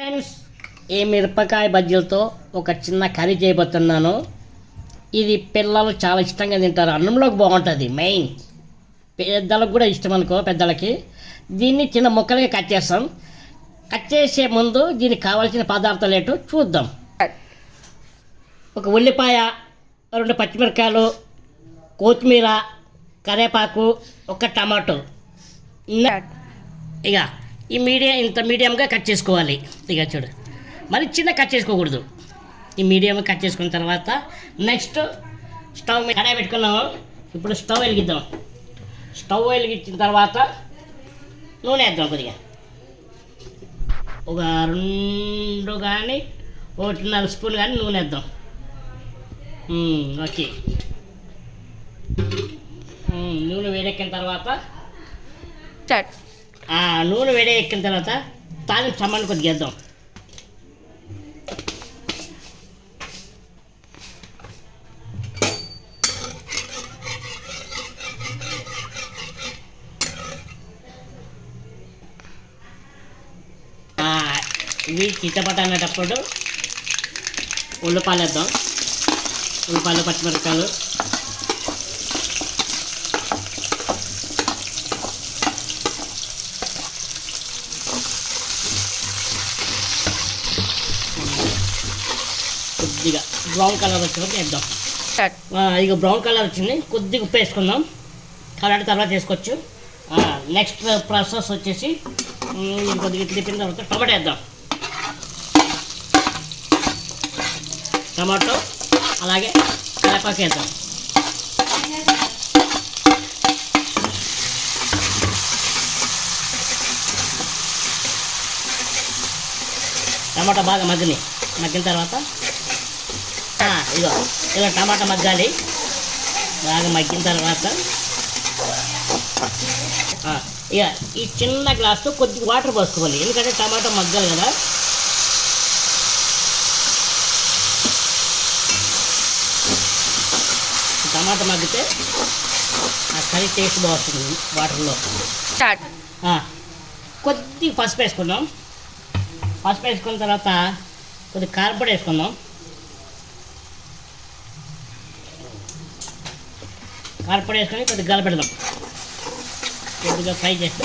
Friends, ఈ మిరపకాయ బజ్జీలతో ఒక చిన్న కర్రీ చేయబోతున్నాను. ఇది పిల్లలు చాలా ఇష్టంగా తింటారు, అన్నంలోకి బాగుంటుంది. మెయిన్ పెద్దలకు కూడా ఇష్టం అనుకో. పెద్దలకి దీన్ని చిన్న ముక్కలుగా కట్ చేస్తాం. కట్ చేసే ముందు దీనికి కావాల్సిన పదార్థాలు ఏంటో చూద్దాం. ఒక ఉల్లిపాయ, 2 పచ్చిమిరపకాయలు, కొత్తిమీర, కరివేపాకు, ఒక టమాటో. ఇక ఇంత మీడియంగా కట్ చేసుకోవాలి. ఇక చూడు, మరి చిన్న కట్ చేసుకోకూడదు. ఈ మీడియంగా కట్ చేసుకున్న తర్వాత నెక్స్ట్ స్టవ్ మీద కడాయి పెట్టుకున్నాము. ఇప్పుడు స్టవ్ వెలిగిద్దాం. స్టవ్ వెలిగించిన తర్వాత నూనె వేద్దాం. కొద్దిగా ఒక 2 కానీ 1.5 స్పూన్ కానీ నూనె వేద్దాం. ఓకే, నూనె వేడెక్కిన తర్వాత నూనె వేడెక్కిన తర్వాత తాలింపు సామాన్లు కొద్దిగా వేద్దాం. ఇవి చిట్టపట్ట అనేటప్పుడు ఉల్లిపాయలు వేద్దాం. ఉల్లిపాయలు, పచ్చిమిరపకాయలు, కొద్దిగా బ్రౌన్ కలర్ వచ్చినప్పుడు వేద్దాం. ఇక బ్రౌన్ కలర్ వచ్చింది, కొద్దిగా ఉప్పు వేసుకుందాం. కలర్ తర్వాత వేసుకోవచ్చు. నెక్స్ట్ ప్రాసెస్ వచ్చేసి కొద్దిగా తిప్పిన తర్వాత టమాటో వేద్దాం. టమాటో అలాగే కరివేపాకు వేద్దాం. టమాటా బాగా మగ్గిన తర్వాత ఇగో ఇలా టమాటా మగ్గాలి. బాగా మగ్గిన తర్వాత ఇక ఈ చిన్న గ్లాస్తో కొద్దిగా వాటర్ పోసుకోవాలి. ఎందుకంటే టమాటా మగ్గాలి కదా. టమాటా మగ్గితే ఆ కర్రీ టేస్ట్ బాగుంటుంది వాటర్లో. కొద్దిగా పసుపు వేసుకుందాం. పసుపు వేసుకున్న తర్వాత కొద్దిగా కారపొడి వేసుకుందాం. కారపొడి వేసుకొని కొద్దిగా గలపెడదాం. కొద్దిగా ఫ్రై చేస్తే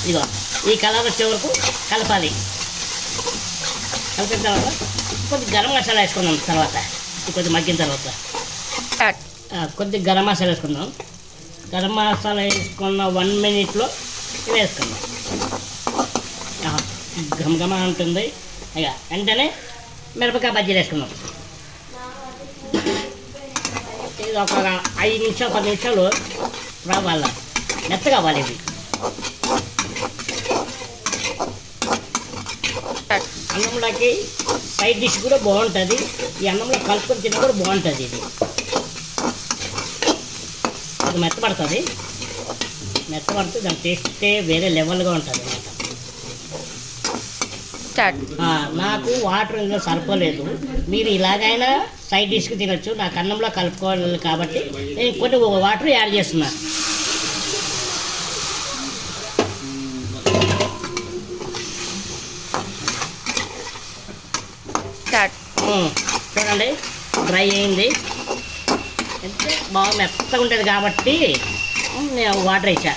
ఇదిగో ఈ కలర్ వచ్చే వరకు కలపాలి. కలిపిన తర్వాత కొద్దిగా గరం మసాలా వేసుకుందాం. తర్వాత కొద్దిగా మగ్గిన తర్వాత కొద్దిగా గరం మసాలా వేసుకుందాం. గరం మసాలా వేసుకున్న 1 మినిట్లో వేసుకుందాం. ఘమఘమ ఉంటుంది. ఇక వెంటనే మిరపకాయ బజ్జీలు వేసుకుందాం. ఇది ఒక 5 నిమిషాలు 10 నిమిషాలు రావాలి, మెత్తగా అవ్వాలి. ఇది అన్నంలోకి సైడ్ డిష్ కూడా బాగుంటుంది. ఈ అన్నంలో కలుపుకొని తిన్న కూడా బాగుంటుంది. ఇది మెత్తపడుతుంది. మెత్తపడితే దాని టేస్టే వేరే లెవెల్గా ఉంటుంది అన్నమాట. నాకు వాటర్ ఇందులో సరిపోలేదు. మీరు ఇలాగైనా సైడ్ డిష్కి తినొచ్చు. నాకు అన్నంలో కలుపుకోవాలి కాబట్టి నేను కొన్ని వాటర్ యాడ్ చేస్తున్నా. చూడండి, డ్రై అయింది. అంటే బాగా మెత్తగా ఉంటుంది కాబట్టి నేను వాటర్ వేసా.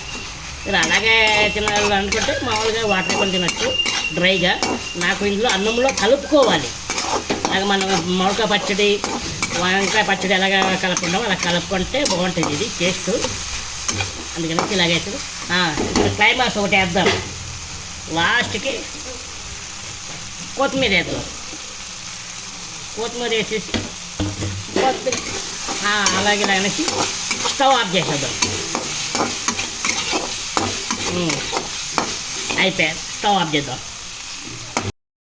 మీరు అలాగే తినాలి అనుకుంటే మామూలుగా వాటర్ వేసుకొని తినచ్చు డ్రైగా. నాకు ఇందులో అన్నంలో కలుపుకోవాలి. అలాగే మనం మామిడికాయ పచ్చడి, వంకాయ పచ్చడి ఎలాగ కలుపుకుంటాం అలా కలుపుకుంటే బాగుంటుంది ఇది టేస్ట్. అందుకని ఇలాగైతే ఇప్పుడు క్లైమాక్స్ ఒకటి వేద్దాం. లాస్ట్కి కొత్తిమీర వేద్దాం. కొత్తిమీర వేసేసి అలాగే అనేసి స్టవ్ ఆఫ్ చేసేద్దాం. అయిపోయాయి, స్టవ్ ఆఫ్ చేద్దాం.